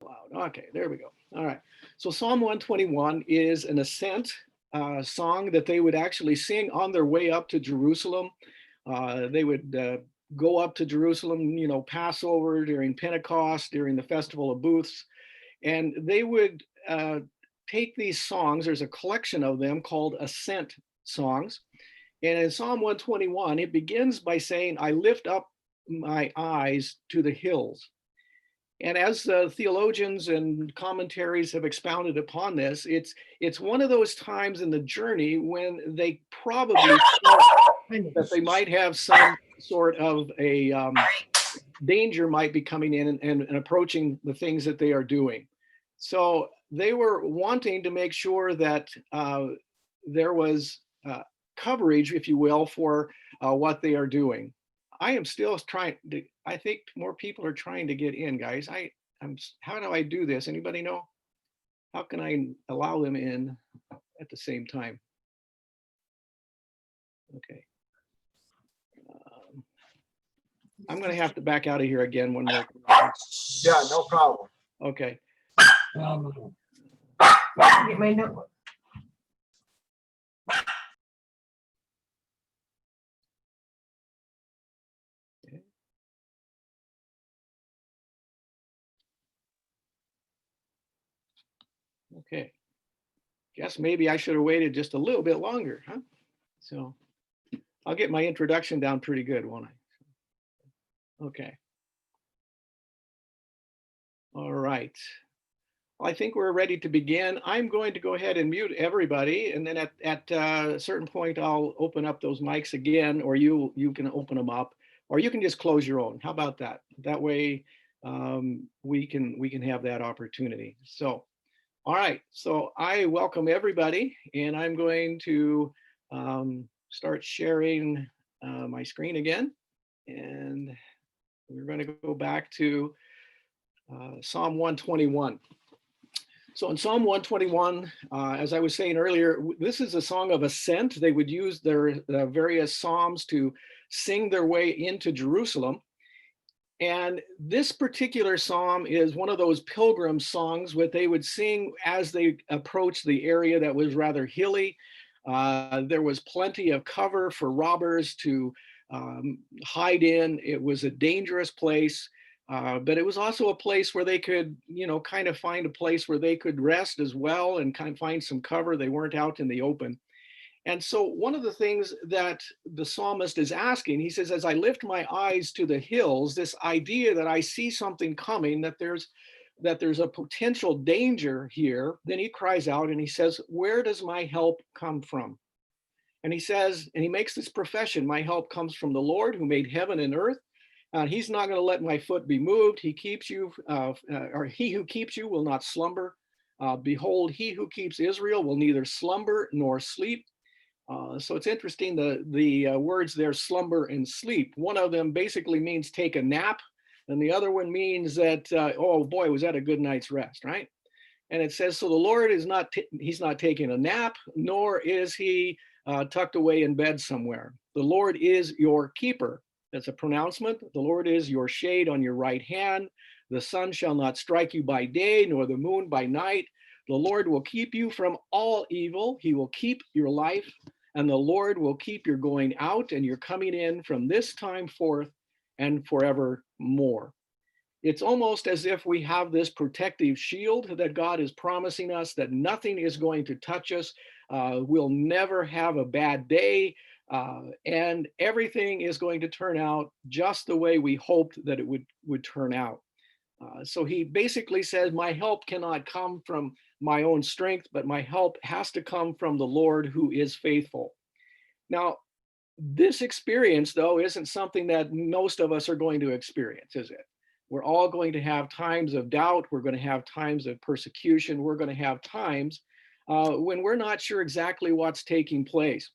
loud. Okay, there we go. All right. So Psalm 121 is an ascent song that they would actually sing on their way up to Jerusalem. They would go up to Jerusalem, Passover, during Pentecost, during the Festival of Booths, and they would take these songs. There's a collection of them called ascent songs. And in Psalm 121, it begins by saying, I lift up my eyes to the hills. And as theologians and commentaries have expounded upon this, it's one of those times in the journey when they probably that they might have some sort of a danger might be coming in and approaching the things that they are doing. So they were wanting to make sure that there was coverage, if you will, for what they are doing. I am still trying to, I think more people are trying to get in, guys. How do I do this? Anybody know? How can I allow them in at the same time? Okay. I'm going to have to back out of here again one more time. Yeah, no problem. Okay. Get my notebook. Okay. Guess maybe I should have waited just a little bit longer, huh? So I'll get my introduction down pretty good, won't I? Okay. All right. Well, I think we're ready to begin. I'm going to go ahead and mute everybody, and then at a certain point, I'll open up those mics again, or you can open them up, or you can just close your own. How about that? That way, we can have that opportunity. So, all right. So I welcome everybody, and I'm going to start sharing my screen again, and we're going to go back to Psalm 121. So in Psalm 121, as I was saying earlier, this is a song of ascent. They would use their various psalms to sing their way into Jerusalem. And this particular psalm is one of those pilgrim songs what they would sing as they approached the area that was rather hilly. There was plenty of cover for robbers to hide in. It was a dangerous place. But it was also a place where they could, kind of find a place where they could rest as well and kind of find some cover. They weren't out in the open. And so one of the things that the psalmist is asking, he says, as I lift my eyes to the hills, this idea that I see something coming, that there's a potential danger here, then he cries out and he says, where does my help come from? And he says, and he makes this profession, my help comes from the Lord who made heaven and earth. He's not going to let my foot be moved. He keeps you, or he who keeps you will not slumber. Behold, he who keeps Israel will neither slumber nor sleep. So it's interesting, the words there, slumber and sleep. One of them basically means take a nap, and the other one means that, oh boy, was that a good night's rest, right? And it says, so the Lord is not, he's not taking a nap, nor is he tucked away in bed somewhere. The Lord is your keeper. That's a pronouncement. The Lord is your shade on your right hand. The sun shall not strike you by day, nor the moon by night. The Lord will keep you from all evil. He will keep your life, and the Lord will keep your going out and your coming in from this time forth and forevermore. It's almost as if we have this protective shield that God is promising us, that nothing is going to touch us. We'll never have a bad day. And everything is going to turn out just the way we hoped that it would turn out. So he basically says, my help cannot come from my own strength, but my help has to come from the Lord who is faithful. Now, this experience, though, isn't something that most of us are going to experience, is it? We're all going to have times of doubt. We're going to have times of persecution. We're going to have times when we're not sure exactly what's taking place.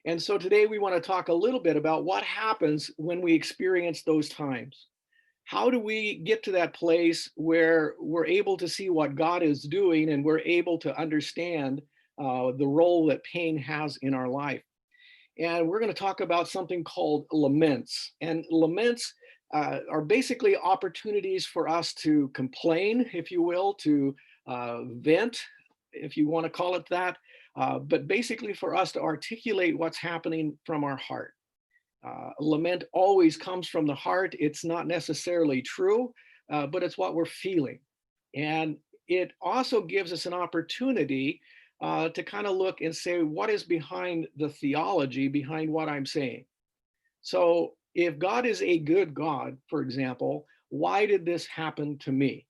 And so today we want to talk a little bit about what happens when we experience those times. How do we get to that place where we're able to see what God is doing and we're able to understand the role that pain has in our life? And we're going to talk about something called laments. And laments are basically opportunities for us to complain, if you will, to vent, if you want to call it that, but basically for us to articulate what's happening from our heart. Lament always comes from the heart. It's not necessarily true, but it's what we're feeling. And it also gives us an opportunity to kind of look and say, what is behind the theology behind what I'm saying? So if God is a good God, for example, why did this happen to me?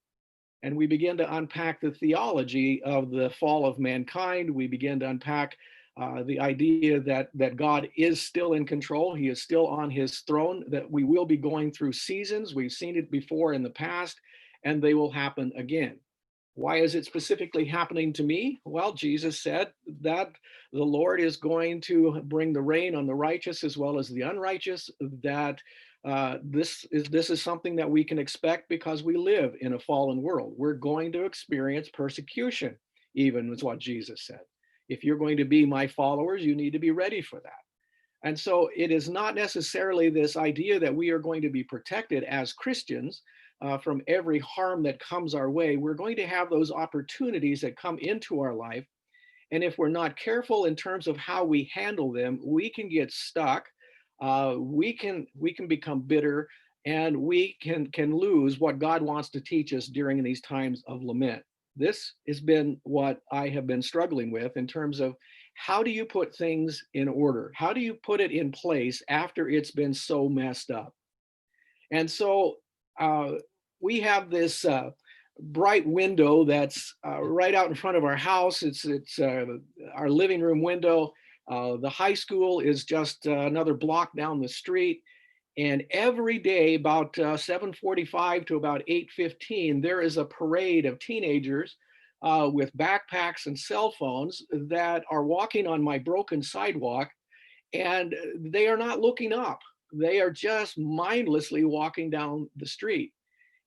And we begin to unpack the theology of the fall of mankind. We begin to unpack the idea that God is still in control. He is still on his throne, that we will be going through seasons. We've seen it before in the past, and they will happen again. Why is it specifically happening to me? Well, Jesus said that the Lord is going to bring the rain on the righteous as well as the unrighteous, that this is something that we can expect because we live in a fallen world. We're going to experience persecution, even is what Jesus said. If you're going to be my followers, you need to be ready for that. And so it is not necessarily this idea that we are going to be protected as Christians from every harm that comes our way. We're going to have those opportunities that come into our life. And if we're not careful in terms of how we handle them, we can get stuck. We can become bitter, and we can lose what God wants to teach us during these times of lament. This has been what I have been struggling with in terms of how do you put things in order? How do you put it in place after it's been so messed up? And so uh, we have this bright window that's right out in front of our house. It's our living room window. The high school is just another block down the street. And every day, about 7:45 to about 8:15, there is a parade of teenagers with backpacks and cell phones that are walking on my broken sidewalk, and they are not looking up. They are just mindlessly walking down the street.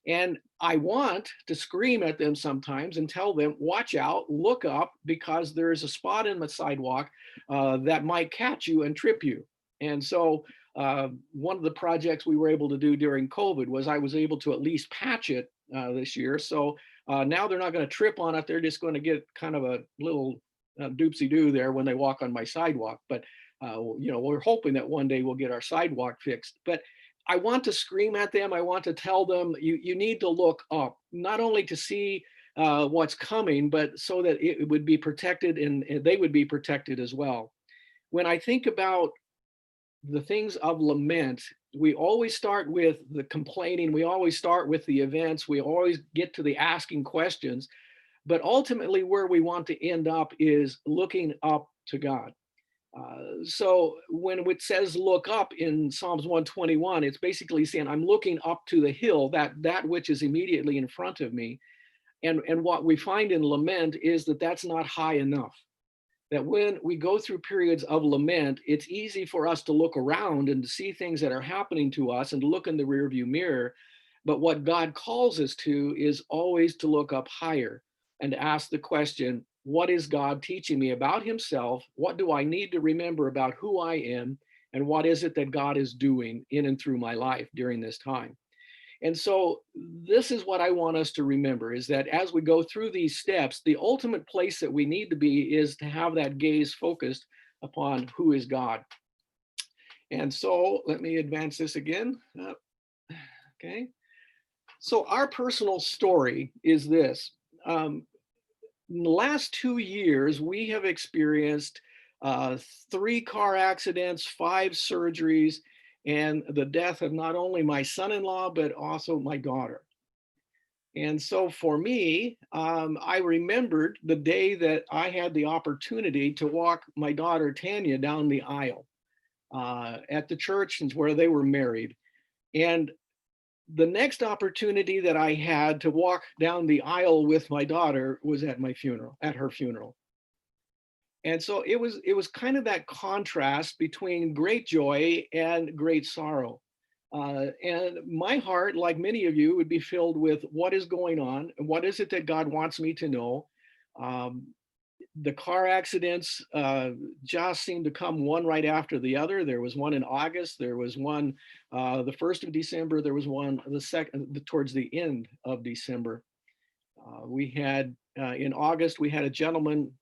And I want to scream at them sometimes and tell them, watch out, look up, because there is a spot in the sidewalk that might catch you and trip you. And so one of the projects we were able to do during COVID was I was able to at least patch it this year. So now they're not going to trip on it. They're just going to get kind of a little doopsie doo there when they walk on my sidewalk. But we're hoping that one day we'll get our sidewalk fixed. But I want to scream at them. I want to tell them, you need to look up, not only to see what's coming, but so that it would be protected and they would be protected as well. When I think about the things of lament, we always start with the complaining. We always start with the events. We always get to the asking questions. But ultimately, where we want to end up is looking up to God. So when it says look up in Psalms 121, it's basically saying I'm looking up to the hill, that which is immediately in front of me. And what we find in lament is that that's not high enough. That when we go through periods of lament, it's easy for us to look around and to see things that are happening to us and to look in the rearview mirror. But what God calls us to is always to look up higher and to ask the question, what is God teaching me about himself? What do I need to remember about who I am? And what is it that God is doing in and through my life during this time? And so this is what I want us to remember, is that as we go through these steps, the ultimate place that we need to be is to have that gaze focused upon who is God. And so let me advance this again. Okay. So our personal story is this. In the last 2 years, we have experienced 3 car accidents, 5 surgeries, and the death of not only my son-in-law, but also my daughter. And so for me, I remembered the day that I had the opportunity to walk my daughter Tanya down the aisle at the church where they were married. And the next opportunity that I had to walk down the aisle with my daughter was at my funeral, at her funeral. And so it was kind of that contrast between great joy and great sorrow. And my heart, like many of you, would be filled with what is going on and what is it that God wants me to know. Um, The car accidents just seemed to come one right after the other. There was one in August. There was one the 1st of December. There was one the second towards the end of December. We had in August, we had a gentleman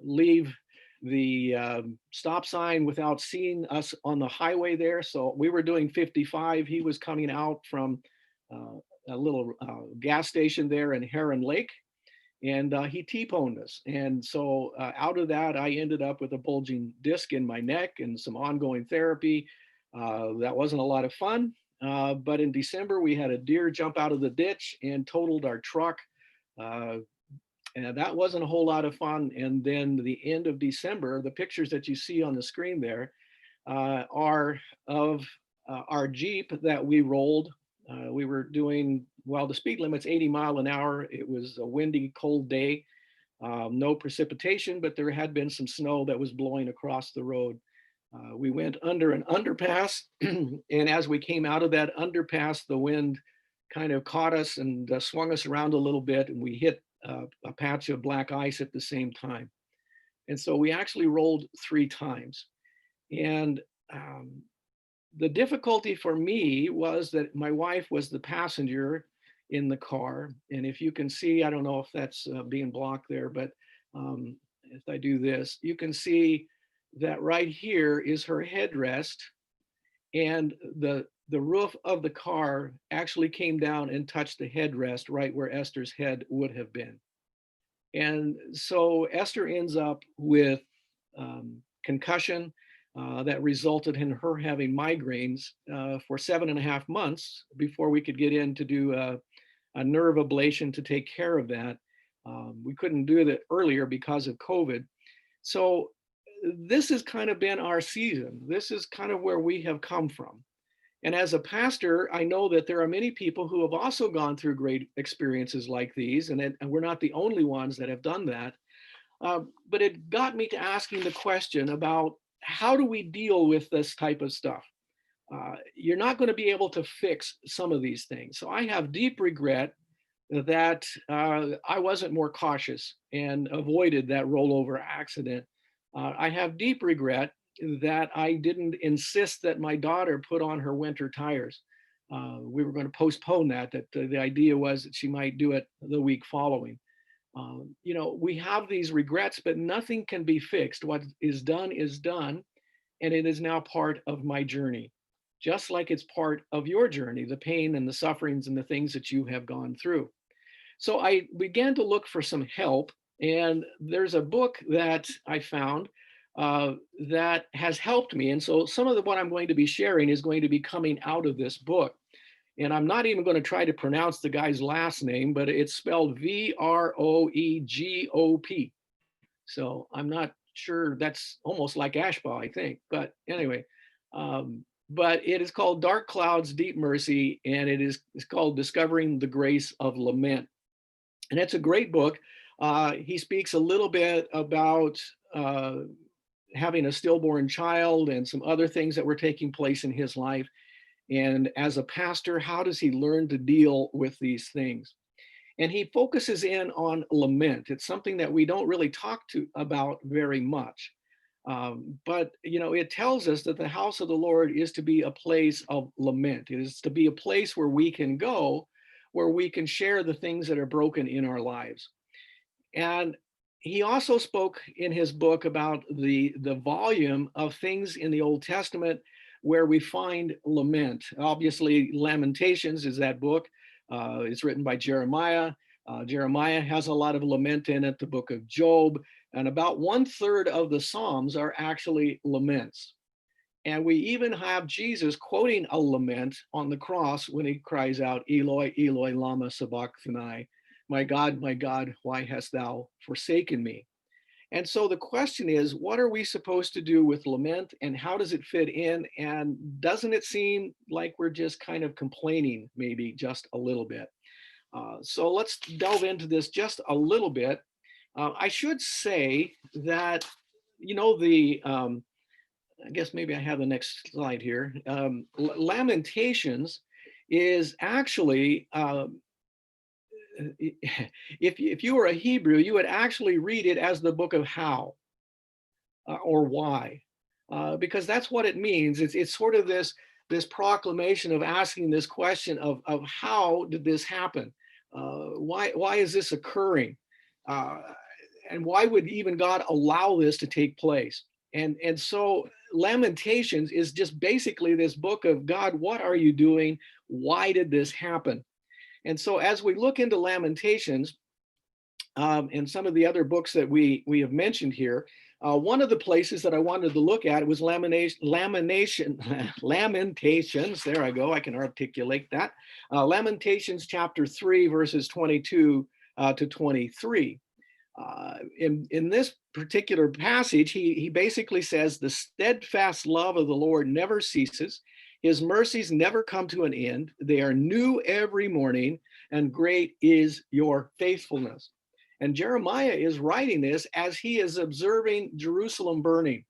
leave the stop sign without seeing us on the highway there. So we were doing 55. He was coming out from a little gas station there in Heron Lake, and he T-poned us. And so out of that, I ended up with a bulging disc in my neck and some ongoing therapy. That wasn't a lot of fun. But in December, we had a deer jump out of the ditch and totaled our truck. Uh, and that wasn't a whole lot of fun. And then the end of December, the pictures that you see on the screen there are of our Jeep that we rolled. We were doing, well, the speed limit's 80 mph. It was a windy, cold day. No precipitation, but there had been some snow that was blowing across the road. We went under an underpass, and as we came out of that underpass, the wind kind of caught us and swung us around a little bit, and we hit a patch of black ice at the same time. And so we actually rolled 3 times. And the difficulty for me was that my wife was the passenger in the car. And if you can see, I don't know if that's being blocked there, but if I do this, you can see that right here is her headrest, and the roof of the car actually came down and touched the headrest right where Esther's head would have been. And so Esther ends up with concussion that resulted in her having migraines for 7.5 months before we could get in to do a nerve ablation to take care of that. We couldn't do it earlier because of COVID. So this has kind of been our season. This is kind of where we have come from. And as a pastor, I know that there are many people who have also gone through great experiences like these, and we're not the only ones that have done that. But it got me to asking the question about how do we deal with this type of stuff? You're not going to be able to fix some of these things. So I have deep regret that I wasn't more cautious and avoided that rollover accident. I have deep regret that I didn't insist that my daughter put on her winter tires. We were going to postpone that the idea was that she might do it the week following. We have these regrets, but nothing can be fixed. What is done, and it is now part of my journey, just like it's part of your journey, the pain and the sufferings and the things that you have gone through. So I began to look for some help, and there's a book that I found that has helped me. And so some of what I'm going to be sharing is going to be coming out of this book. And I'm not even going to try to pronounce the guy's last name, but it's spelled Vroegop. So I'm not sure, that's almost like Eshbaugh, I think. But anyway, but it is called Dark Clouds, Deep Mercy, and it's called Discovering the Grace of Lament. And it's a great book. He speaks a little bit about having a stillborn child and some other things that were taking place in his life. And as a pastor, how does he learn to deal with these things? And he focuses in on lament. It's something that we don't really talk about very much. But it tells us that the house of the Lord is to be a place of lament. It is to be a place where we can go, where we can share the things that are broken in our lives. And he also spoke in his book about the volume of things in the Old Testament where we find lament. Obviously, Lamentations is that book. It's written by Jeremiah. Jeremiah has a lot of lament in it, the book of Job, and about 1/3 of the Psalms are actually laments. And we even have Jesus quoting a lament on the cross when he cries out, Eloi, Eloi, lama sabachthani, my God, why hast thou forsaken me? And so the question is, what are we supposed to do with lament, and how does it fit in? And doesn't it seem like we're just kind of complaining, maybe just a little bit? So let's delve into this just a little bit. I should say that, I guess maybe I have the next slide here. Lamentations is actually if you were a Hebrew, you would actually read it as the book of how or why, because that's what it means. It's sort of this proclamation of asking this question of how did this happen? Why is this occurring? Uh, and why would even God allow this to take place? And so Lamentations is just basically this book of God, what are you doing? Why did this happen? And so as we look into Lamentations, and some of the other books that we have mentioned here, one of the places that I wanted to look at was Lamentations. There I go. I can articulate that. Lamentations chapter 3, verses 22 to 23. In this particular passage, he basically says, the steadfast love of the Lord never ceases. His mercies never come to an end. They are new every morning, and great is your faithfulness. And Jeremiah is writing this as he is observing Jerusalem burning.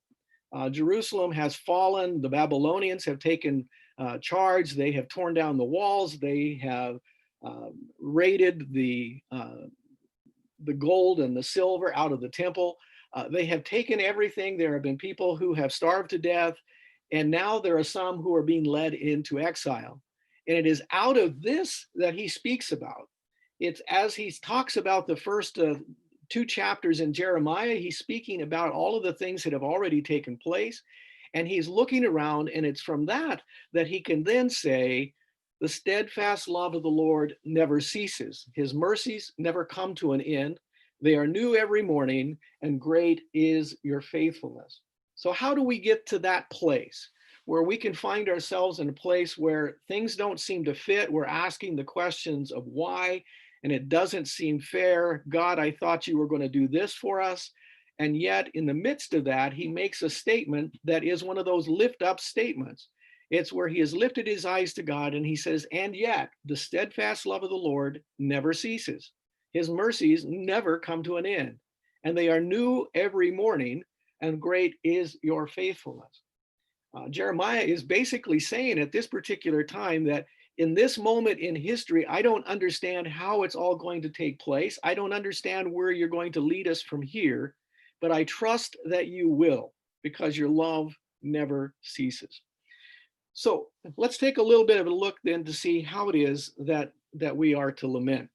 Jerusalem has fallen. The Babylonians have taken charge. They have torn down the walls. They have raided the gold and the silver out of the temple. They have taken everything. There have been people who have starved to death. And now there are some who are being led into exile. And it is out of this that he speaks about. It's as he talks about the first two chapters in Jeremiah, he's speaking about all of the things that have already taken place. And he's looking around, and it's from that that he can then say, the steadfast love of the Lord never ceases. His mercies never come to an end. They are new every morning, and great is your faithfulness. So how do we get to that place where we can find ourselves in a place where things don't seem to fit? We're asking the questions of why, and it doesn't seem fair. God, I thought you were going to do this for us. And yet in the midst of that, he makes a statement that is one of those lift up statements. It's where he has lifted his eyes to God and he says, and yet the steadfast love of the Lord never ceases. His mercies never come to an end, and they are new every morning, and great is your faithfulness. Jeremiah is basically saying at this particular time that in this moment in history, I don't understand how it's all going to take place. I don't understand where you're going to lead us from here, but I trust that you will, because your love never ceases. So let's take a little bit of a look then to see how it is that we are to lament.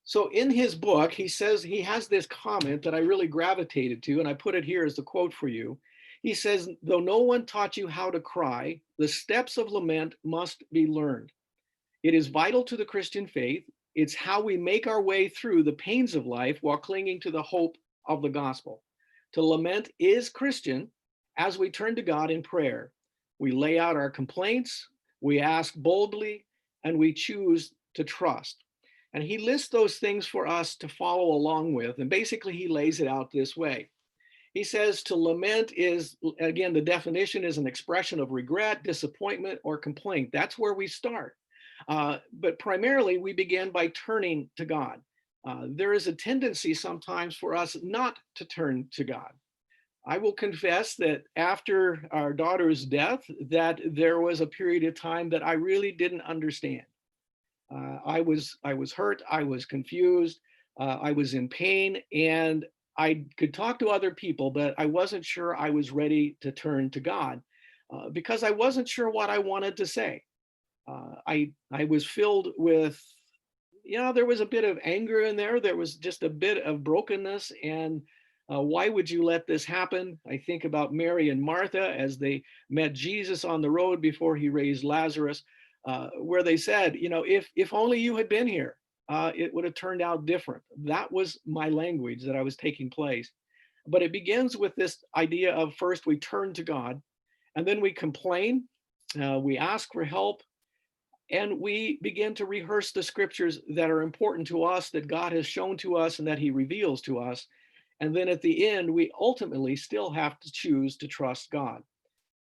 So in his book, he says, he has this comment that I really gravitated to, and I put it here as the quote for you. He says, though no one taught you how to cry, the steps of lament must be learned. It is vital to the Christian faith. It's how we make our way through the pains of life while clinging to the hope of the gospel. To lament is Christian as we turn to God in prayer. We lay out our complaints, we ask boldly, and we choose to trust. And he lists those things for us to follow along with. And basically, he lays it out this way. He says to lament is, again, the definition is an expression of regret, disappointment, or complaint. That's where we start. But primarily, we begin by turning to God. There is a tendency sometimes for us not to turn to God. I will confess that after our daughter's death, that there was a period of time that I really didn't understand. I was hurt, I was confused, I was in pain, and I could talk to other people, but I wasn't sure I was ready to turn to God because I wasn't sure what I wanted to say. I was filled with, there was a bit of anger in there. There was just a bit of brokenness, and why would you let this happen? I think about Mary and Martha as they met Jesus on the road before he raised Lazarus, where they said, if only you had been here, it would have turned out different. That was my language that I was taking place. But it begins with this idea of first we turn to God, and then we complain, we ask for help, and we begin to rehearse the scriptures that are important to us, that God has shown to us and that he reveals to us. And then at the end, we ultimately still have to choose to trust God.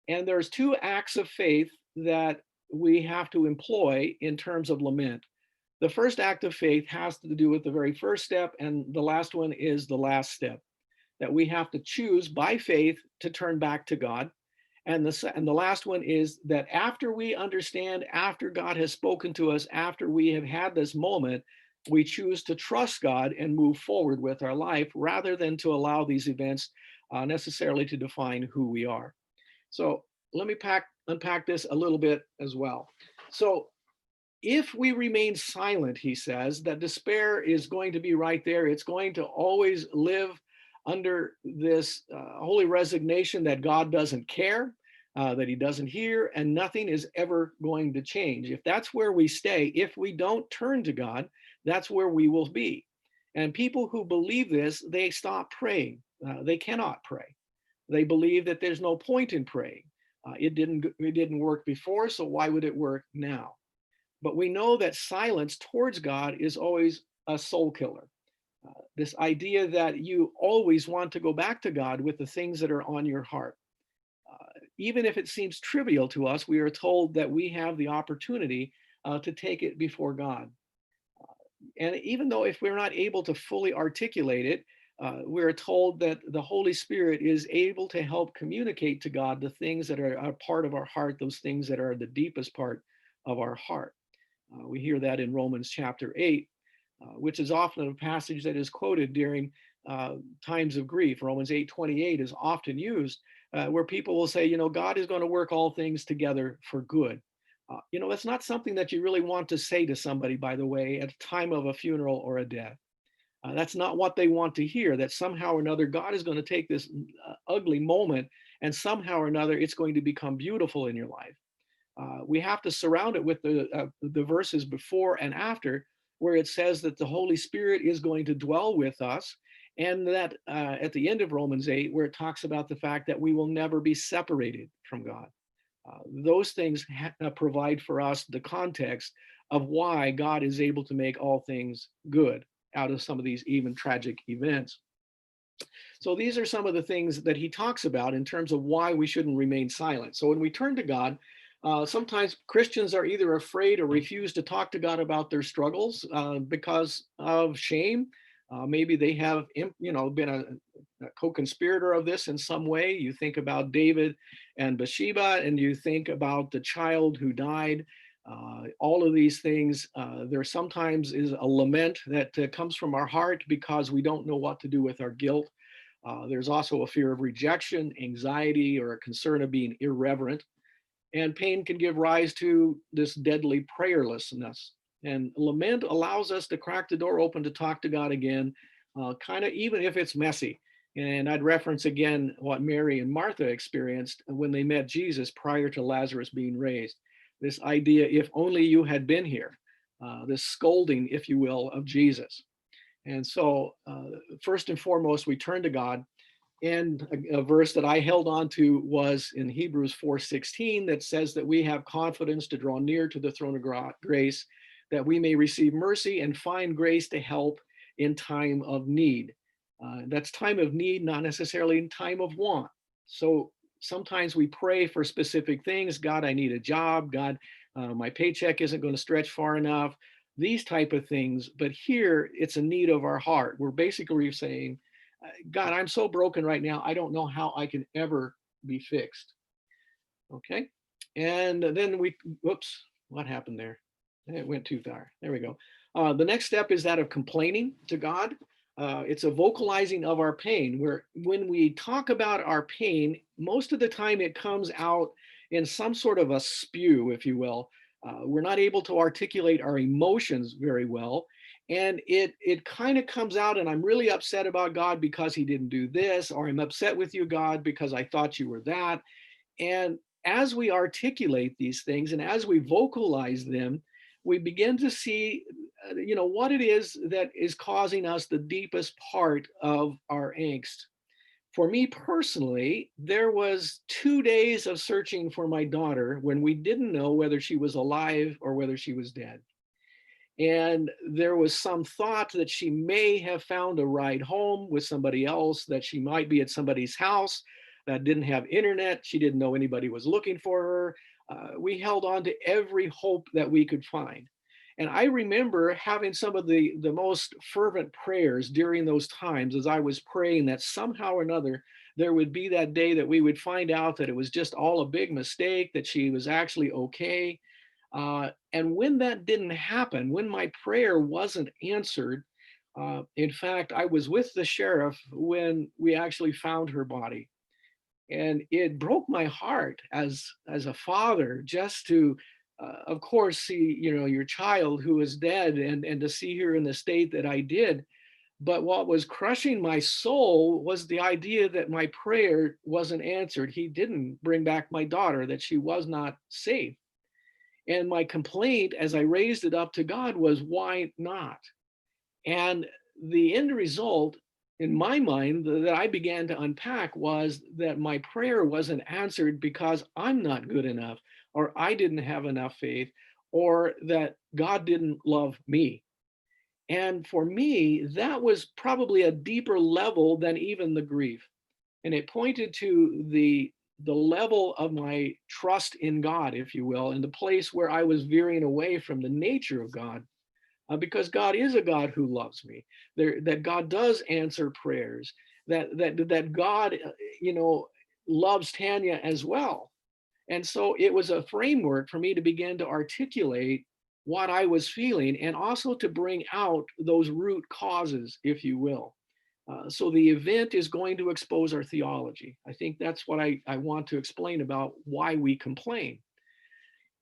And there's two acts of faith that we have to employ in terms of lament. The first act of faith has to do with the very first step, and the last one is the last step, that we have to choose by faith to turn back to God. And the last one is that after we understand, after God has spoken to us, after we have had this moment, we choose to trust God and move forward with our life rather than to allow these events necessarily to define who we are. So let me unpack this a little bit as well. So if we remain silent, he says, that despair is going to be right there. It's going to always live under this holy resignation that God doesn't care, that he doesn't hear, and nothing is ever going to change. If that's where we stay, if we don't turn to God, that's where we will be. And people who believe this, they stop praying. They cannot pray. They believe that there's no point in praying. It didn't work before, so why would it work now? But we know that silence towards God is always a soul killer. This idea that you always want to go back to God with the things that are on your heart. Even if it seems trivial to us, we are told that we have the opportunity to take it before God. And even though if we're not able to fully articulate it, we're told that the Holy Spirit is able to help communicate to God the things that are a part of our heart, those things that are the deepest part of our heart. We hear that in Romans chapter 8, which is often a passage that is quoted during times of grief. Romans 8:28 is often used where people will say, God is going to work all things together for good. That's not something that you really want to say to somebody, by the way, at a time of a funeral or a death. That's not what they want to hear, that somehow or another God is going to take this ugly moment and somehow or another it's going to become beautiful in your life. We have to surround it with the verses before and after, where it says that the Holy Spirit is going to dwell with us, and that at the end of Romans 8, where it talks about the fact that we will never be separated from God. Those things provide for us the context of why God is able to make all things good out of some of these even tragic events. So these are some of the things that he talks about in terms of why we shouldn't remain silent. So when we turn to God, sometimes Christians are either afraid or refuse to talk to God about their struggles because of shame. Maybe they have, been a co-conspirator of this in some way. You think about David and Bathsheba, and you think about the child who died. All of these things, there sometimes is a lament that comes from our heart because we don't know what to do with our guilt. There's also a fear of rejection, anxiety, or a concern of being irreverent. And pain can give rise to this deadly prayerlessness. And lament allows us to crack the door open to talk to God again, kind of even if it's messy. And I'd reference again what Mary and Martha experienced when they met Jesus prior to Lazarus being raised. This idea, if only you had been here, this scolding, if you will, of Jesus. And so, first and foremost, we turn to God. And a verse that I held on to was in Hebrews 4:16 that says that we have confidence to draw near to the throne of grace, that we may receive mercy and find grace to help in time of need. That's time of need, not necessarily in time of want. So sometimes we pray for specific things. God, I need a job. God, my paycheck isn't going to stretch far enough. These type of things. But here it's a need of our heart. We're basically saying, God, I'm so broken right now. I don't know how I can ever be fixed. Okay. And then whoops, what happened there? It went too far. There we go. The next step is that of complaining to God. It's a vocalizing of our pain, where when we talk about our pain, most of the time it comes out in some sort of a spew, if you will. We're not able to articulate our emotions very well. And it kind of comes out, and I'm really upset about God because he didn't do this, or I'm upset with you, God, because I thought you were that. And as we articulate these things and as we vocalize them, we begin to see, what it is that is causing us the deepest part of our angst. For me personally, there was 2 days of searching for my daughter when we didn't know whether she was alive or whether she was dead. And there was some thought that she may have found a ride home with somebody else, that she might be at somebody's house that didn't have internet. She didn't know anybody was looking for her. We held on to every hope that we could find. And I remember having some of the most fervent prayers during those times as I was praying that somehow or another there would be that day that we would find out that it was just all a big mistake, that she was actually okay. And when that didn't happen, when my prayer wasn't answered, in fact, I was with the sheriff when we actually found her body. And it broke my heart as a father just to, of course, see, your child who is dead, and to see her in the state that I did. But what was crushing my soul was the idea that my prayer wasn't answered. He didn't bring back my daughter, that she was not safe. And my complaint as I raised it up to God was, why not? And the end result, in my mind, that I began to unpack was that my prayer wasn't answered because I'm not good enough, or I didn't have enough faith, or that God didn't love me. And for me, that was probably a deeper level than even the grief. And it pointed to the level of my trust in God, if you will, and the place where I was veering away from the nature of God, because God is a God who loves me. That God does answer prayers. That God, loves Tanya as well. And so it was a framework for me to begin to articulate what I was feeling, and also to bring out those root causes, if you will. So the event is going to expose our theology. I think that's what I want to explain about why we complain.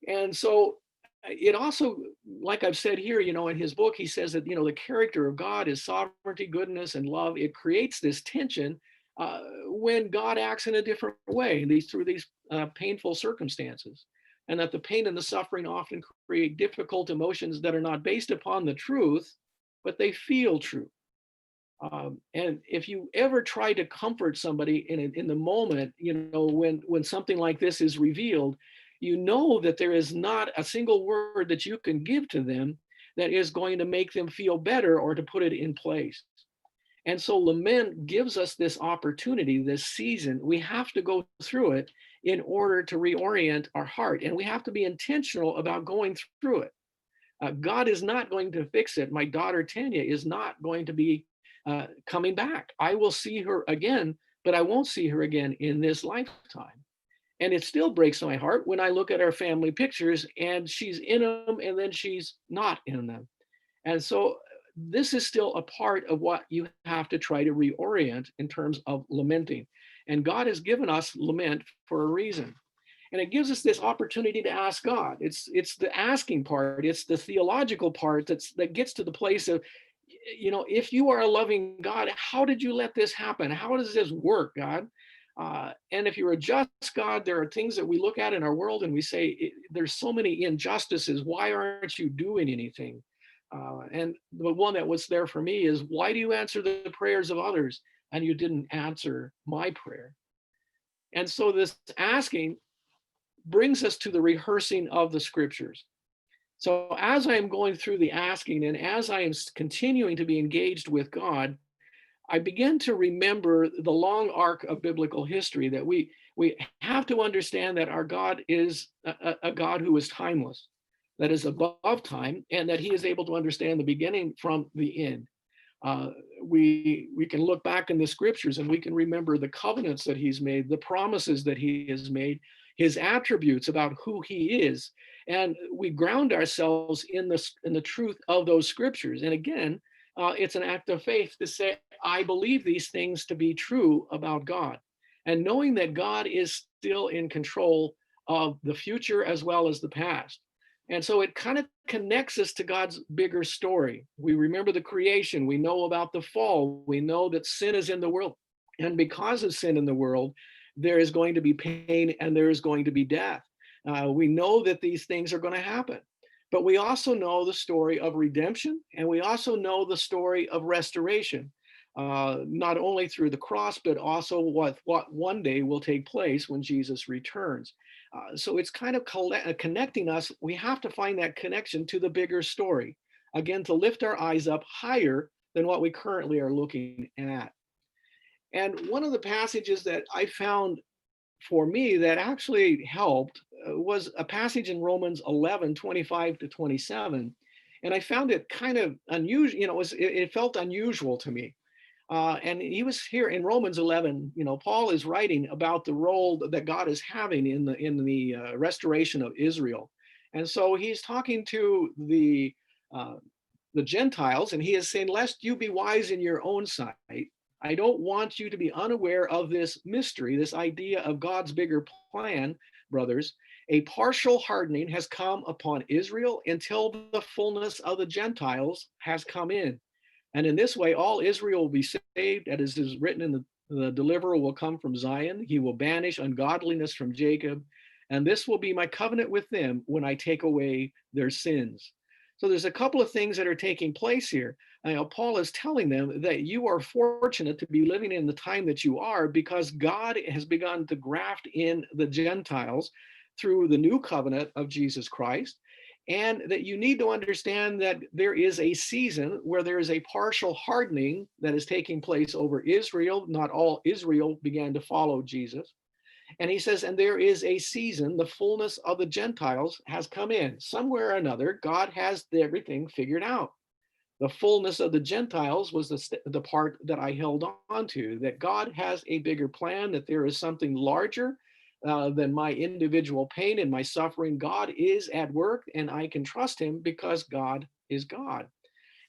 And so it also, like I've said here, in his book, he says that, the character of God is sovereignty, goodness, and love. It creates this tension when God acts in a different way, through these painful circumstances. And that the pain and the suffering often create difficult emotions that are not based upon the truth, but they feel true. And if you ever try to comfort somebody in the moment, when something like this is revealed, that there is not a single word that you can give to them that is going to make them feel better or to put it in place. And so lament gives us this opportunity, this season. We have to go through it in order to reorient our heart, and we have to be intentional about going through it. God is not going to fix it. My daughter Tanya is not going to be coming back. I will see her again, but I won't see her again in this lifetime. And it still breaks my heart when I look at our family pictures and she's in them and then she's not in them. And so this is still a part of what you have to try to reorient in terms of lamenting. And God has given us lament for a reason. And it gives us this opportunity to ask God. It's the asking part, it's the theological part that gets to the place of, if you are a loving God, how did you let this happen? How does this work, God? And if you're a just God, there are things that we look at in our world and we say, there's so many injustices. Why aren't you doing anything? And the one that was there for me is, why do you answer the prayers of others and you didn't answer my prayer? And so this asking brings us to the rehearsing of the scriptures. So as I am going through the asking and as I am continuing to be engaged with God, I begin to remember the long arc of biblical history, that we have to understand that our God is a God who is timeless, that is above time, and that he is able to understand the beginning from the end. We can look back in the scriptures and we can remember the covenants that he's made, the promises that he has made, his attributes about who he is, and we ground ourselves in the truth of those scriptures. And again, it's an act of faith to say, I believe these things to be true about God, and knowing that God is still in control of the future as well as the past. And so it kind of connects us to God's bigger story. We remember the creation. We know about the fall. We know that sin is in the world. And because of sin in the world, there is going to be pain and there is going to be death. We know that these things are going to happen. But we also know the story of redemption, and we also know the story of restoration, not only through the cross, but also what one day will take place when Jesus returns. So it's kind of connecting us. We have to find that connection to the bigger story, again, to lift our eyes up higher than what we currently are looking at. And one of the passages that I found for me that actually helped was a passage in Romans 11:25-27. And I found it kind of unusual, it felt unusual to me. And he was here in Romans 11, Paul is writing about the role that God is having in the restoration of Israel. And so he's talking to uh, the Gentiles, and he is saying, lest you be wise in your own sight, I don't want you to be unaware of this mystery, this idea of God's bigger plan, brothers. A partial hardening has come upon Israel until the fullness of the Gentiles has come in. And in this way, all Israel will be saved, as is written in the deliverer will come from Zion. He will banish ungodliness from Jacob. And this will be my covenant with them when I take away their sins. So there's a couple of things that are taking place here. Paul is telling them that you are fortunate to be living in the time that you are because God has begun to graft in the Gentiles through the new covenant of Jesus Christ, and that you need to understand that there is a season where there is a partial hardening that is taking place over Israel. Not all Israel began to follow Jesus. And he says, and there is a season, the fullness of the Gentiles has come in. Somewhere or another, God has everything figured out. The fullness of the Gentiles was the part that I held on to, that God has a bigger plan, that there is something larger than my individual pain and my suffering. God is at work, and I can trust him because God is God.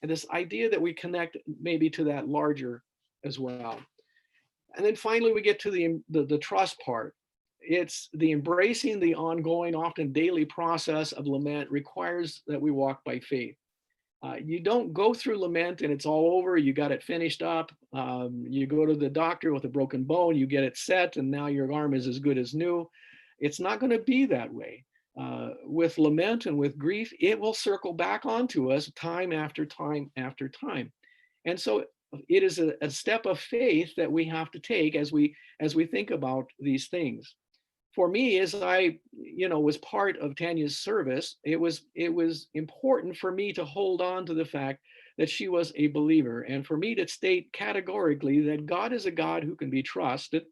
And this idea that we connect maybe to that larger as well. And then finally, we get to the trust part. It's the embracing the ongoing, often daily process of lament requires that we walk by faith. You don't go through lament and it's all over. You got it finished up. You go to the doctor with a broken bone, you get it set, and now your arm is as good as new. It's not going to be that way. With lament and with grief, it will circle back onto us time after time after time. And so it is a step of faith that we have to take as we think about these things. For me, as I was part of Tanya's service, it was important for me to hold on to the fact that she was a believer, and for me to state categorically that God is a God who can be trusted,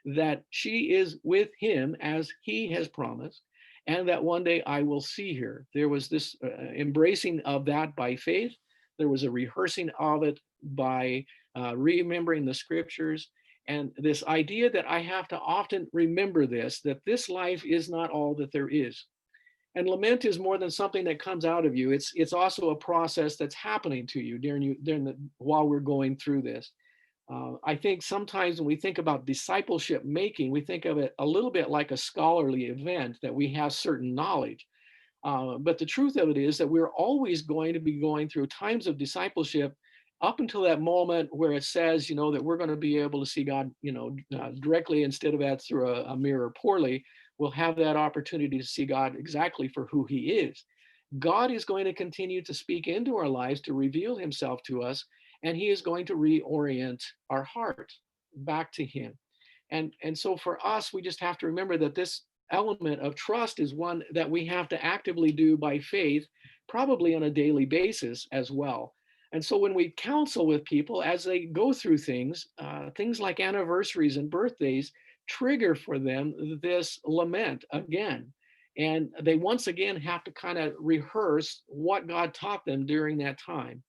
that she is with him as he has promised, and that one day I will see her. There was this embracing of that by faith. There was a rehearsing of it by remembering the scriptures, and this idea that I have to often remember this, that this life is not all that there is. And lament is more than something that comes out of you. It's also a process that's happening to you while we're going through this. I think sometimes when we think about discipleship making, we think of it a little bit like a scholarly event, that we have certain knowledge. But the truth of it is that we're always going to be going through times of discipleship up until that moment where it says, that we're going to be able to see God, directly instead of that through a mirror poorly. We'll have that opportunity to see God exactly for who he is. God is going to continue to speak into our lives to reveal himself to us, and he is going to reorient our heart back to him. And so for us, we just have to remember that this element of trust is one that we have to actively do by faith, probably on a daily basis as well. And so when we counsel with people as they go through things like anniversaries and birthdays trigger for them this lament again. And they once again have to kind of rehearse what God taught them during that time.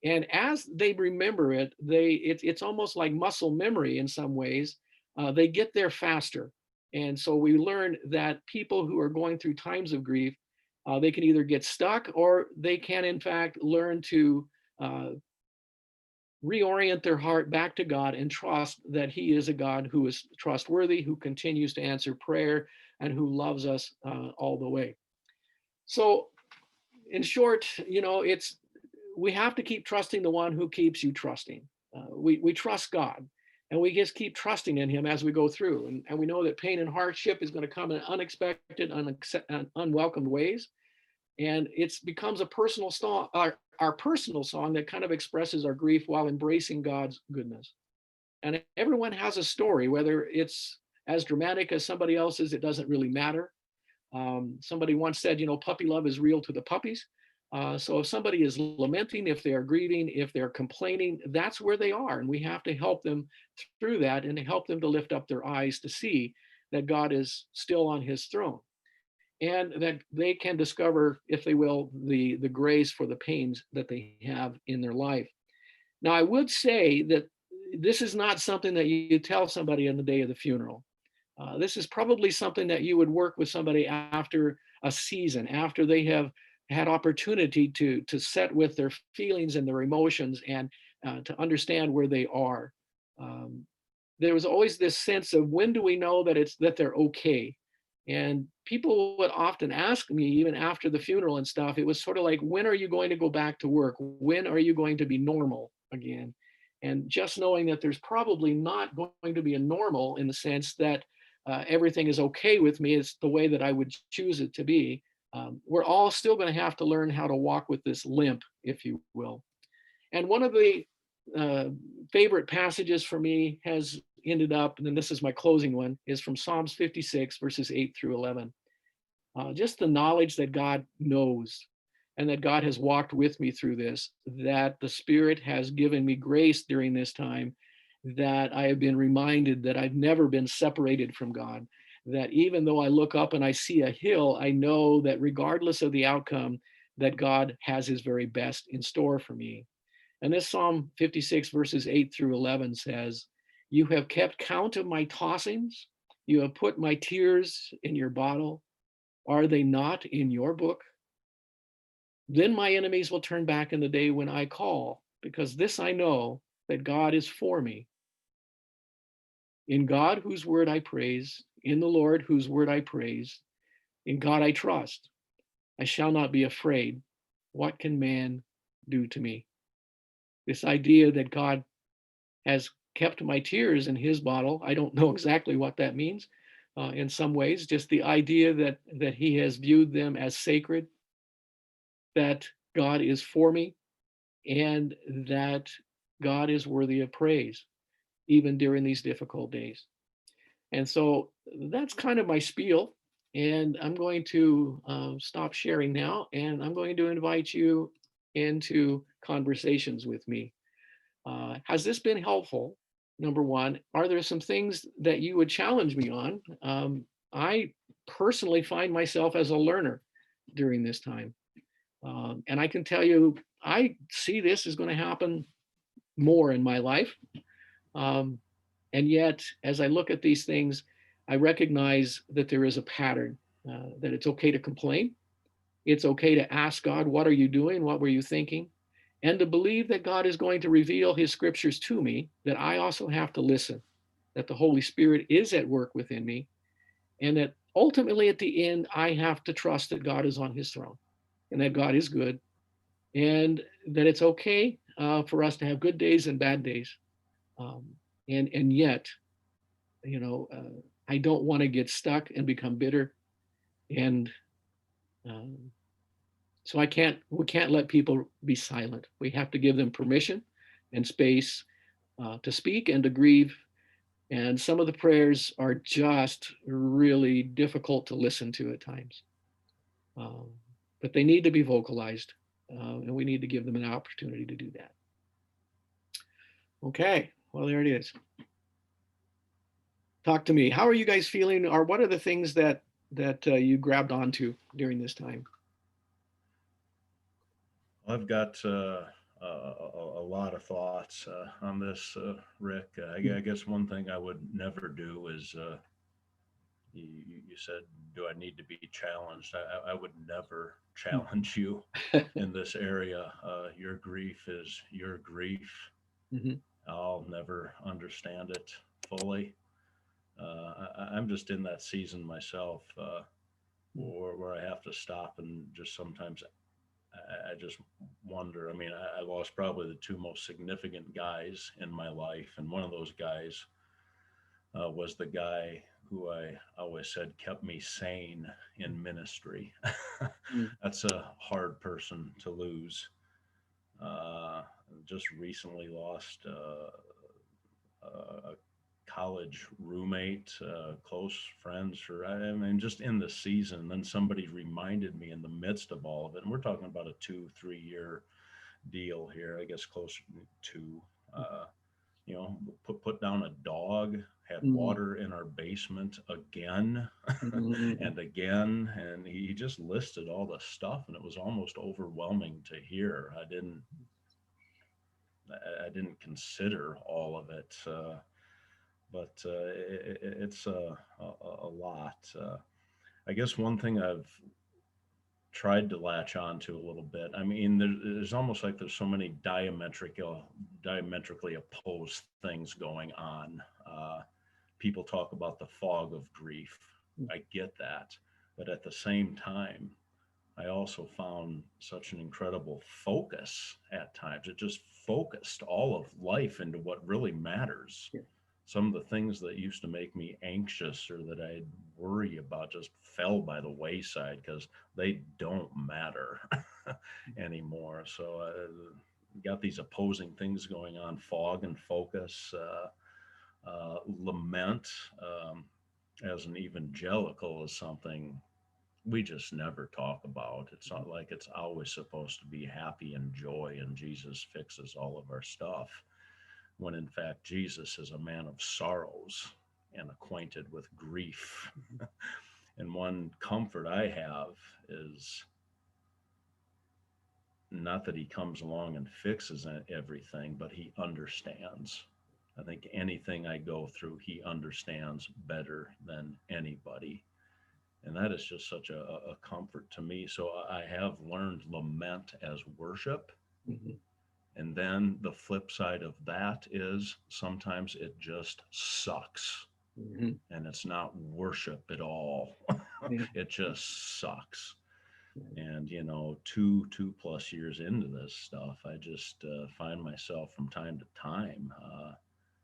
And as they remember it, it's almost like muscle memory in some ways. They get there faster. And so we learn that people who are going through times of grief, they can either get stuck or they can, in fact, learn to reorient their heart back to God and trust that he is a God who is trustworthy, who continues to answer prayer, and who loves us all the way. So in short, we have to keep trusting the one who keeps you trusting. We trust God, and we just keep trusting in him as we go through. And we know that pain and hardship is going to come in unexpected, unwelcomed ways. And it becomes a personal song, our personal song that kind of expresses our grief while embracing God's goodness. And everyone has a story, whether it's as dramatic as somebody else's, it doesn't really matter. Somebody once said, puppy love is real to the puppies. So if somebody is lamenting, if they're grieving, if they're complaining, that's where they are. And we have to help them through that and to help them to lift up their eyes to see that God is still on his throne, and that they can discover, if they will, the grace for the pains that they have in their life. Now, I would say that this is not something that you tell somebody on the day of the funeral. This is probably something that you would work with somebody after a season, after they have had opportunity to set with their feelings and their emotions and to understand where they are. Um, there was always this sense of, when do we know that it's that they're okay? And people would often ask me, even after the funeral and stuff, it was sort of like, when are you going to go back to work? When are you going to be normal again? And just knowing that there's probably not going to be a normal, in the sense that everything is okay with me, it's the way that I would choose it to be. We're all still going to have to learn how to walk with this limp, if you will. And one of the uh, favorite passages for me has ended up, and then this is my closing one, is from Psalms 56, verses 8 through 11. Just the knowledge that God knows and that God has walked with me through this, that the Spirit has given me grace during this time, that I have been reminded that I've never been separated from God, that even though I look up and I see a hill, I know that regardless of the outcome, that God has his very best in store for me. And this Psalm 56, verses 8 through 11 says, "You have kept count of my tossings. You have put my tears in your bottle. Are they not in your book? Then my enemies will turn back in the day when I call, because this I know, that God is for me. In God, whose word I praise, in the Lord, whose word I praise, in God I trust. I shall not be afraid. What can man do to me?" This idea that God has kept my tears in his bottle. I don't know exactly what that means. In some ways, just the idea that he has viewed them as sacred, that God is for me, and that God is worthy of praise, even during these difficult days. And so that's kind of my spiel. And I'm going to stop sharing now, and I'm going to invite you into conversations with me. Has this been helpful? Number one, are there some things that you would challenge me on? I personally find myself as a learner during this time. And I can tell you, I see this is going to happen more in my life. Um, and yet, as I look at these things, I recognize that there is a pattern, that it's okay to complain. It's okay to ask God, what are you doing? What were you thinking? And to believe that God is going to reveal his scriptures to me, that I also have to listen, that the Holy Spirit is at work within me, and that ultimately at the end, I have to trust that God is on his throne and that God is good, and that it's okay for us to have good days and bad days. Um, and yet, you know, I don't want to get stuck and become bitter. And um, so we can't let people be silent. We have to give them permission and space to speak and to grieve. And some of the prayers are just really difficult to listen to at times. Um, but they need to be vocalized, and we need to give them an opportunity to do that. Okay, well, there it is. Talk to me. How are you guys feeling, or what are the things that you grabbed onto during this time? I've got a lot of thoughts on this, Rick. I guess one thing I would never do is you said, do I need to be challenged? I would never challenge you in this area. Your grief is your grief. Mhm. I'll never understand it fully. I'm just in that season myself, where I have to stop and just sometimes I just wonder. I mean, I lost probably the two most significant guys in my life, and one of those guys was the guy who I always said kept me sane in ministry. Mm. That's a hard person to lose. Uh, just recently lost a college roommate, close friends for, I mean, just in the season. Then somebody reminded me in the midst of all of it, and we're talking about a 2 3 year deal here, I guess closer to, uh, put down a dog, had Mm. water in our basement again Mm. and again. And he just listed all the stuff, and it was almost overwhelming to hear. I didn't consider all of it, but it's a lot. I guess one thing I've tried to latch on to a little bit. I mean, there's almost like there's so many diametrically opposed things going on. People talk about the fog of grief. I get that. But at the same time, I also found such an incredible focus at times. It just focused all of life into what really matters. Yeah. Some of the things that used to make me anxious or that I'd worry about just fell by the wayside because they don't matter anymore. So got these opposing things going on: fog and focus, lament. As an evangelical is something we just never talk about. It's not like it's always supposed to be happy and joy and Jesus fixes all of our stuff, when in fact Jesus is a man of sorrows and acquainted with grief. And one comfort I have is not that he comes along and fixes everything, but he understands. I think anything I go through, he understands better than anybody. And that is just such a comfort to me. So I have learned lament as worship. Mhm. And then the flip side of that is sometimes it just sucks Mhm. and it's not worship at all. Yeah. It just sucks. Yeah. And, you know, two plus years into this stuff, I just find myself from time to time,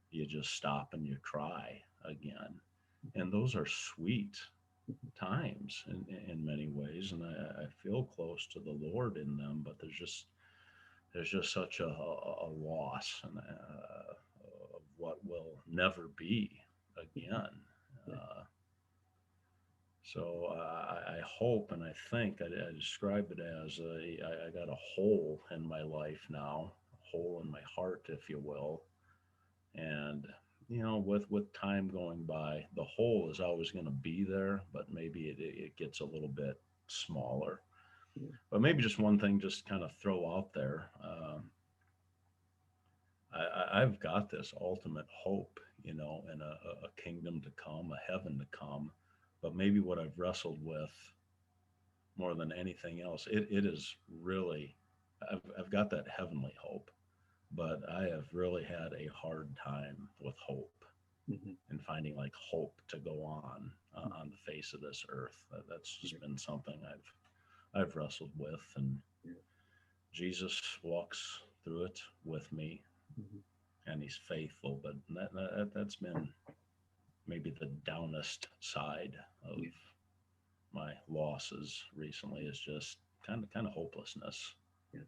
you just stop and you cry again. And those are sweet times in many ways. And I feel close to the Lord in them, but there's just such a loss and of what will never be again. Yeah. Uh, so I hope and I think I describe it as I got a hole in my life now, a hole in my heart, if you will. And you know, with time going by, the hole is always going to be there, but maybe it gets a little bit smaller. Yeah. But maybe just one thing, just kind of throw out there. I've got this ultimate hope, you know, in a kingdom to come, a heaven to come. But maybe what I've wrestled with more than anything else, it is really, I've got that heavenly hope, but I have really had a hard time with hope Mhm. and finding like hope to go on the face of this earth. That's Yeah. just been something I've wrestled with, and Yeah. Jesus walks through it with me, Mhm. and He's faithful. But that's been maybe the downest side of Yeah. my losses recently, is just kind of hopelessness. Yeah.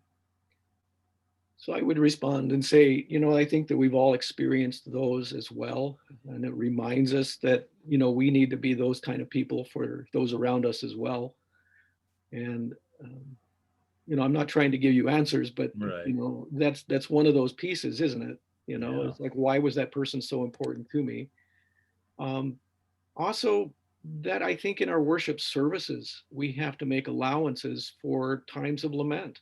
So I would respond and say, I think that we've all experienced those as well. And it reminds us that, we need to be those kind of people for those around us as well. And, um, I'm not trying to give you answers, but, Right. that's one of those pieces, isn't it? Yeah. It's like, why was that person so important to me? Um, Also, that I think in our worship services, we have to make allowances for times of lament.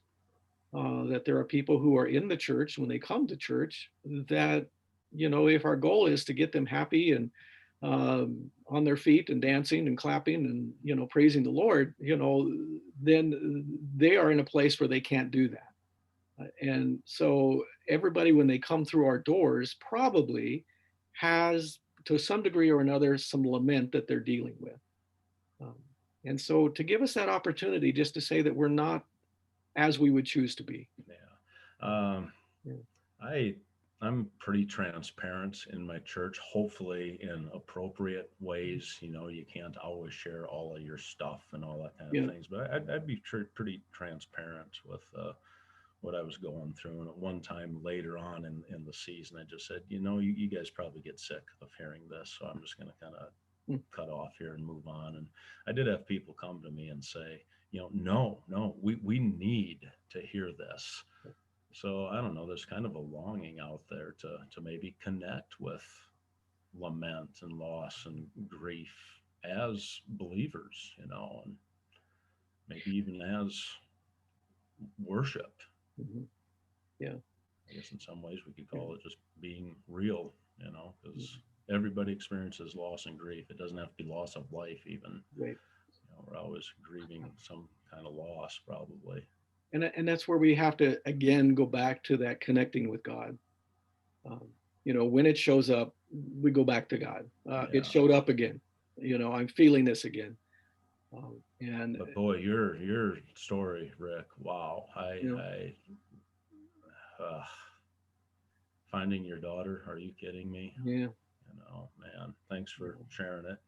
That there are people who are in the church when they come to church that, if our goal is to get them happy and on their feet and dancing and clapping and, praising the Lord, then they are in a place where they can't do that. And so everybody, when they come through our doors, probably has, to some degree or another, some lament that they're dealing with. Um, and so to give us that opportunity just to say that we're not as we would choose to be. Yeah. Yeah. I I'm pretty transparent in my church, hopefully in appropriate ways. You know, you can't always share all of your stuff and all that kind of Yeah. things, but I'd be pretty transparent with what I was going through. And at one time later on in the season, I just said, you know, you guys probably get sick of hearing this, so I'm just going to kind of Mm. cut off here and move on. And I did have people come to me and say, you know, no, we need to hear this. So I don't know, there's kind of a longing out there to maybe connect with lament and loss and grief as believers, you know, and maybe even as worship. Mhm. Yeah. I guess in some ways we could call it just being real, you know, Yeah. because everybody experiences loss and grief. It doesn't have to be loss of life, even. Right. You know, we're always grieving some kind of lost probably. And that's where we have to again go back to that connecting with God. Um, when it shows up, we go back to God. It Yeah. showed up again. I'm feeling this again. And But boy, your story, Rick. Wow. you know, Uh, Finding your daughter. Are you kidding me? yeah. Man. Thanks for sharing it.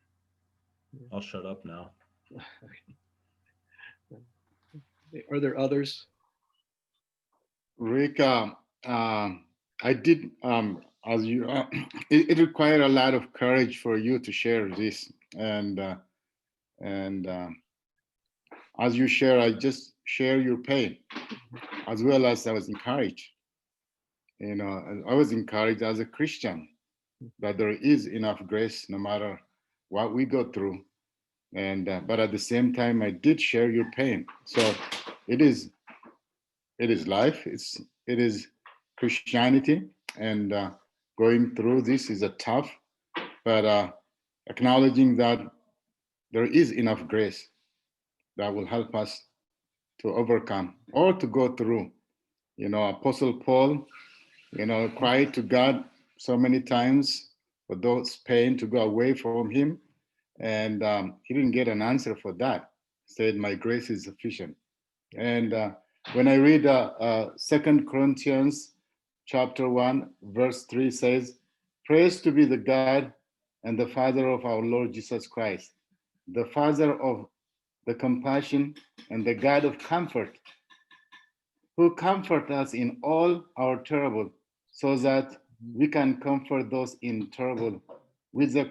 Yeah. I'll shut up now. Are there others? Rick, I did, as you, it required a lot of courage for you to share this. And as you share, I just share your pain, as well as I was encouraged. I was encouraged as a Christian that there is enough grace no matter what we go through. But at the same time, I did share your pain. So it is life. It is Christianity, and going through this is a tough, but acknowledging that there is enough grace that will help us to overcome or to go through. Apostle Paul, cried to God so many times for those pain to go away from him, and he didn't get an answer for that. He said, "My grace is sufficient." And when I read 2 Corinthians chapter 1, verse 3 says, "Praise to be the God and the Father of our Lord Jesus Christ, the Father of the compassion and the God of comfort, who comfort us in all our trouble, so that we can comfort those in trouble with the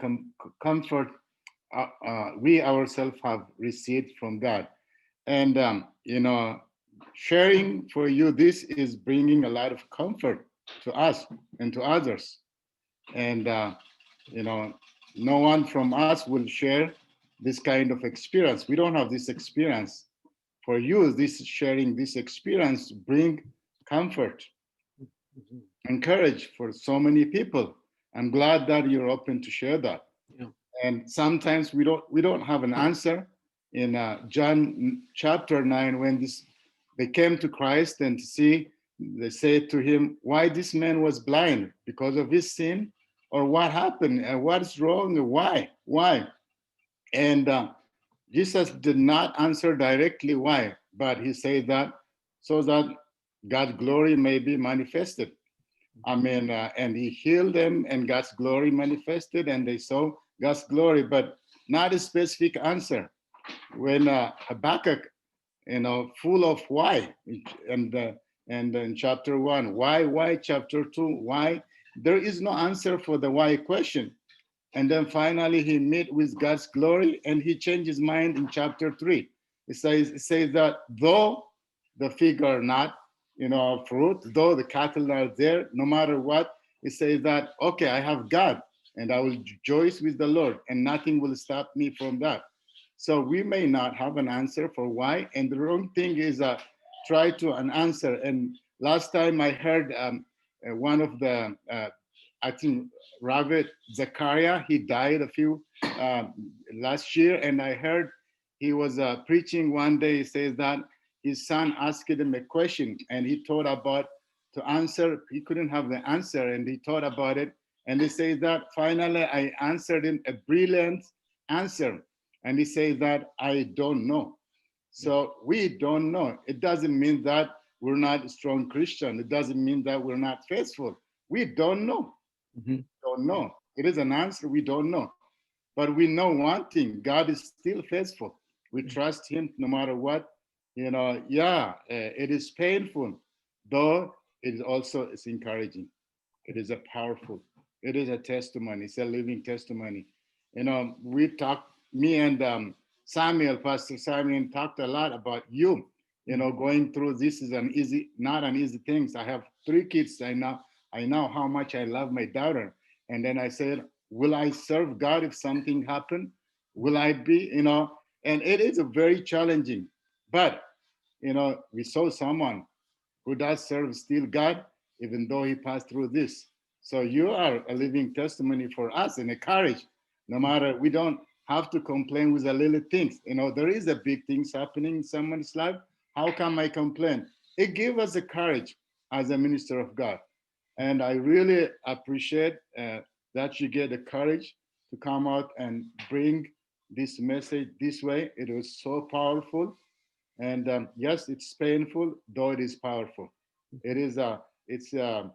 comfort we ourselves have received from God." And sharing for you this is bringing a lot of comfort to us and to others. And you know, no one from us will share this kind of experience. We don't have this experience. For you, this sharing this experience bring comfort and courage for so many people. I'm glad that you're open to share that. Yeah. And sometimes we don't have an answer. In John chapter 9, when they came to Christ and see, they said to him, "Why this man was blind? Because of his sin, or what happened? What's wrong? Why?" And Jesus did not answer directly why, but he said that so that God's glory may be manifested. I mean, and he healed them, and God's glory manifested, and they saw God's glory, but not a specific answer. When Habakkuk, full of why, and in chapter 1, why, chapter 2, why, there is no answer for the why question. And then finally he met with God's glory, and he changed his mind in chapter 3. It says that though the fig are not, fruit, though the cattle are there, no matter what, it says that, okay, I have God, and I will rejoice with the Lord, and nothing will stop me from that. So we may not have an answer for why, and the wrong thing is try to an answer. And last time I heard one of the, I think, Ravid Zakaria, he died a few last year, and I heard he was preaching one day. He says that his son asked him a question, and he thought about to answer. He couldn't have the answer, and he thought about it, and he says that finally I answered him a brilliant answer, and he says that I don't know. So we don't know. It doesn't mean that we're not a strong Christian. It doesn't mean that we're not faithful. We don't know. Mm-hmm. Don't know. It is an answer we don't know. But we know one thing: God is still faithful. We trust Him no matter what. It is painful, though it is also it's encouraging. It is a powerful. It is a testimony. It's a living testimony. We talked. Me and Pastor Samuel, talked a lot about you. Going through this is not an easy thing. I have 3 kids. I know how much I love my daughter. And then I said, will I serve God if something happened? Will I be, and it is a very challenging, but, we saw someone who does serve still God, even though he passed through this. So you are a living testimony for us and a courage. No matter, we don't have to complain with the little things. There is a big things happening in someone's life. How come I complain? It gives us the courage as a minister of God. And I really appreciate that you get the courage to come out and bring this message this way. It was so powerful. And yes, it's painful, though it is powerful. It's a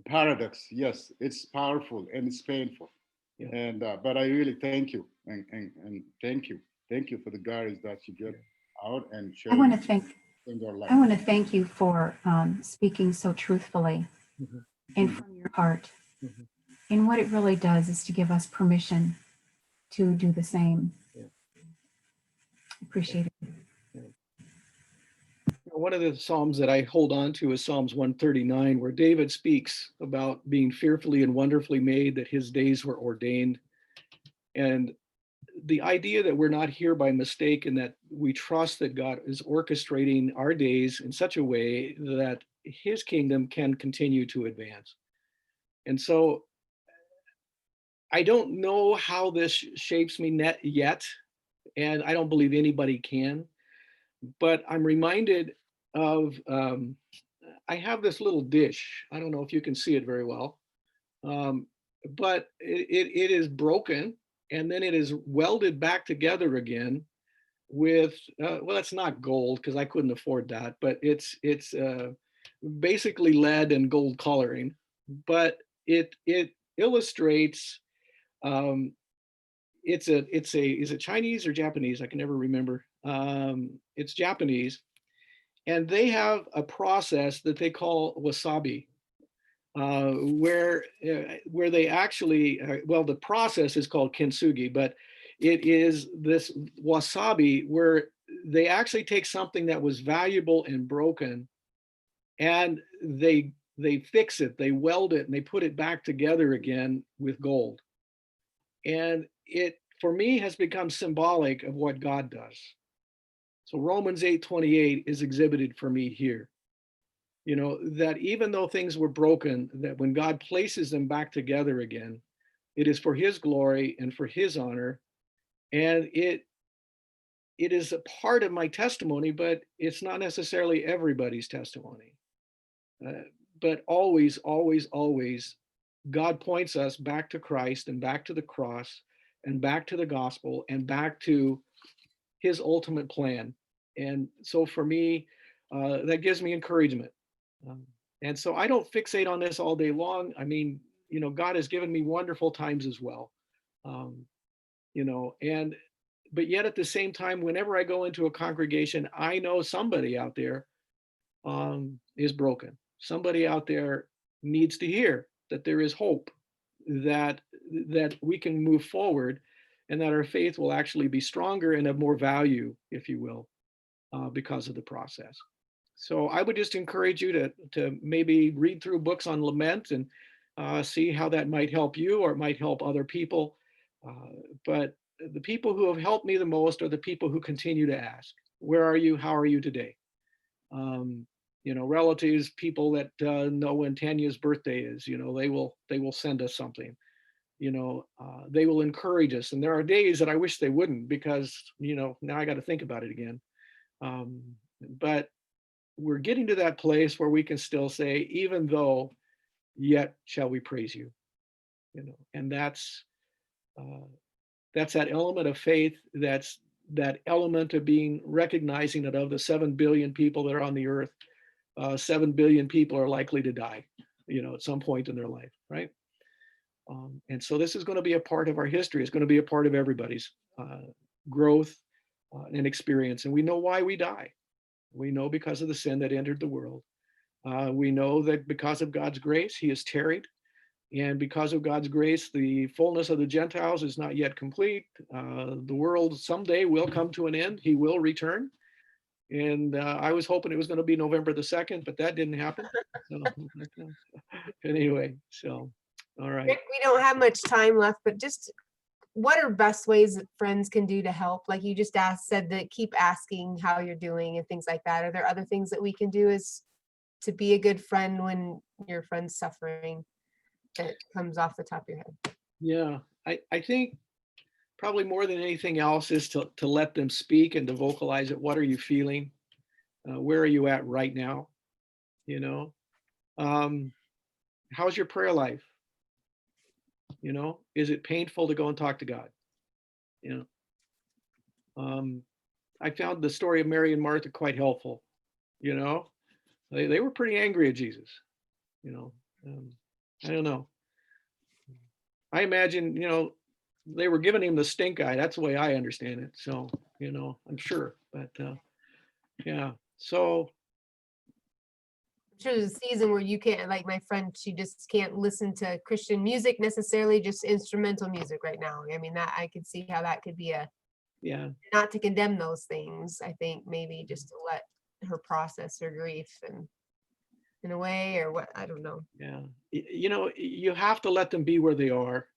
paradox. Yes, it's powerful and it's painful. Yeah. But I really thank you and thank you for the guys that you get out and share I want to thank in their life. I want to thank you for speaking so truthfully Mhm. and Mhm. from your heart. Mhm. And what it really does is to give us permission to do the same. Yeah. Appreciate it. One of the Psalms that I hold on to is Psalms 139, where David speaks about being fearfully and wonderfully made, that his days were ordained. And the idea that we're not here by mistake and that we trust that God is orchestrating our days in such a way that his kingdom can continue to advance. And so I don't know how this shapes me yet, and I don't believe anybody can, but I'm reminded of, I have this little dish. I don't know if you can see it very well, but it is broken and then it is welded back together again with, well, it's not gold because I couldn't afford that, but it's basically lead and gold coloring, but it illustrates, um, is it Chinese or Japanese? I can never remember. It's Japanese, and they have a process that they call wasabi, where they actually, well, the process is called kintsugi, but it is this wasabi where they actually take something that was valuable and broken, and they fix it, they weld it, and they put it back together again with gold. And it, for me, has become symbolic of what God does. So Romans 8:28 is exhibited for me here. That even though things were broken, that when God places them back together again, it is for his glory and for his honor. And it is a part of my testimony, but it's not necessarily everybody's testimony. But always, always, always, God points us back to Christ and back to the cross and back to the gospel and back to his ultimate plan. And so for me, that gives me encouragement. Um, and so I don't fixate on this all day long. I mean, God has given me wonderful times as well. Um, and but yet at the same time, whenever I go into a congregation, I know somebody out there is broken. Somebody out there needs to hear that there is hope, that we can move forward, and that our faith will actually be stronger and of more value, if you will, because of the process. So I would just encourage you to maybe read through books on lament and see how that might help you or it might help other people. But the people who have helped me the most are the people who continue to ask, where are you? How are you today? Relatives, people that know when Tanya's birthday is, they will send us something. They will encourage us. And there are days that I wish they wouldn't, because, now I got to think about it again. But we're getting to that place where we can still say, even though, yet shall we praise you. And that's that element of faith. That's that element of being recognizing that of the 7 billion people that are on the earth, 7 billion people are likely to die, at some point in their life, right? And so this is going to be a part of our history. It's going to be a part of everybody's growth and experience. And we know why we die. We know because of the sin that entered the world. We know that because of God's grace, he has tarried. And because of God's grace, the fullness of the Gentiles is not yet complete. The world someday will come to an end. He will return. And I was hoping it was going to be November the 2nd, but that didn't happen. So, anyway, so, all right. Rick, we don't have much time left, but just what are best ways that friends can do to help? Like you just said that keep asking how you're doing and things like that. Are there other things that we can do as to be a good friend when your friend's suffering that comes off the top of your head? Yeah, I think probably more than anything else is to let them speak and to vocalize it. What are you feeling? Where are you at right now? You know, how's your prayer life? You know, is it painful to go and talk to God? You know, I found the story of Mary and Martha quite helpful. You know, they were pretty angry at Jesus. You know, I don't know. I imagine, you know, they were giving him the stink eye. That's the way I understand it. So, you know, I'm sure, but yeah. So, I'm sure there's a season where you can't, like my friend, she just can't listen to Christian music necessarily, just instrumental music right now. I mean, that I could see how that could be a, yeah, not to condemn those things. I think maybe just to let her process her grief and in a way, or what, I don't know. yeah. You know, you have to let them be where they are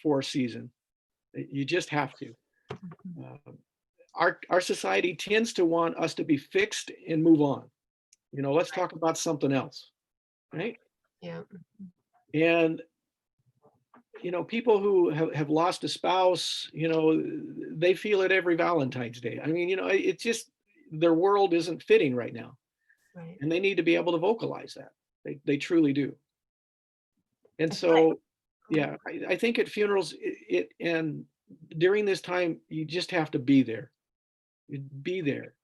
for a season. You just have to. Our society tends to want us to be fixed and move on. You know, let's talk about something else, right? Yeah. And you know, people who have lost a spouse, you know, they feel it every Valentine's Day. I mean, you know, it's just their world isn't fitting right now, Right. and they need to be able to vocalize that. They truly do. And I feel like- so, yeah, I think at funerals, and during this time, you just have to be there. Be there.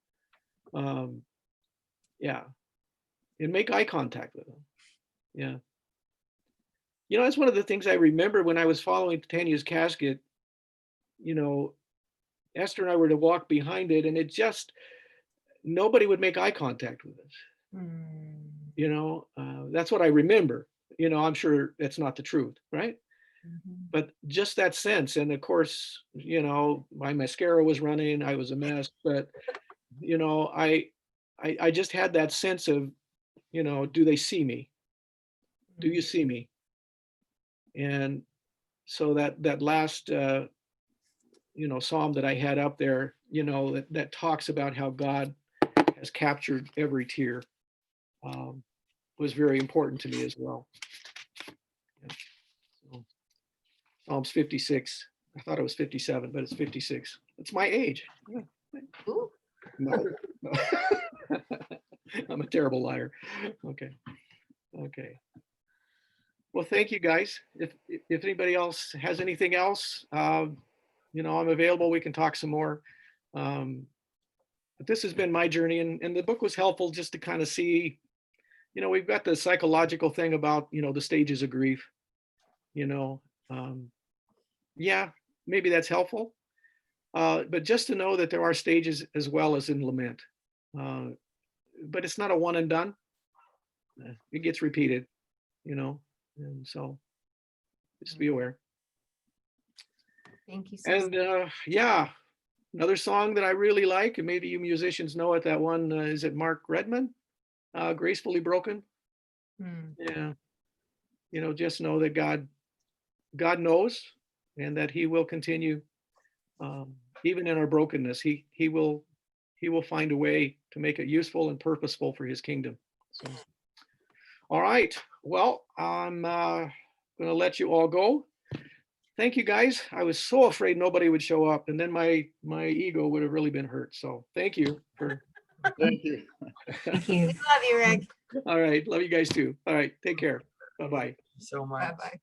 Yeah, and make eye contact with them. Yeah. You know, that's one of the things I remember when I was following Tanya's casket. You know, Esther and I were to walk behind it, and it just nobody would make eye contact with us. Mm, You know, that's what I remember. You know, I'm sure that's not the truth, right? mhm. But just that sense, and of course, you know, my mascara was running. I was a mess, but you know, I just had that sense of, you know, do they see me? Do you see me? And so that last you know, psalm that I had up there, you know, that talks about how God has captured every tear, um, was very important to me as well. Yeah. So, Psalms 56. I thought it was 57, but it's 56. It's my age. Ooh, No, no. I'm a terrible liar. Okay. Okay. Well, thank you guys. If anybody else has anything else, you know, I'm available. We can talk some more. But this has been my journey, and the book was helpful just to kind of see, you know, we've got the psychological thing about, you know, the stages of grief, you know. Yeah, maybe that's helpful. But just to know that there are stages as well as in lament. Uh, but it's not a one and done. It gets repeated, you know, and so just be aware. thank you so And yeah, another song that I really like, and maybe you musicians know it, that one, is it Mark Redman? Gracefully Broken. Mm, Yeah, you know, just know that God knows, and that He will continue, even in our brokenness. He will find a way to make it useful and purposeful for His kingdom. So, all right. Well, I'm going to let you all go. Thank you, guys. I was so afraid nobody would show up, and then my ego would have really been hurt. So thank you for. Thank you. Thank you. love you, Rick. All right. Love you guys too. All right. Take care. Bye-bye. So much. Bye-bye.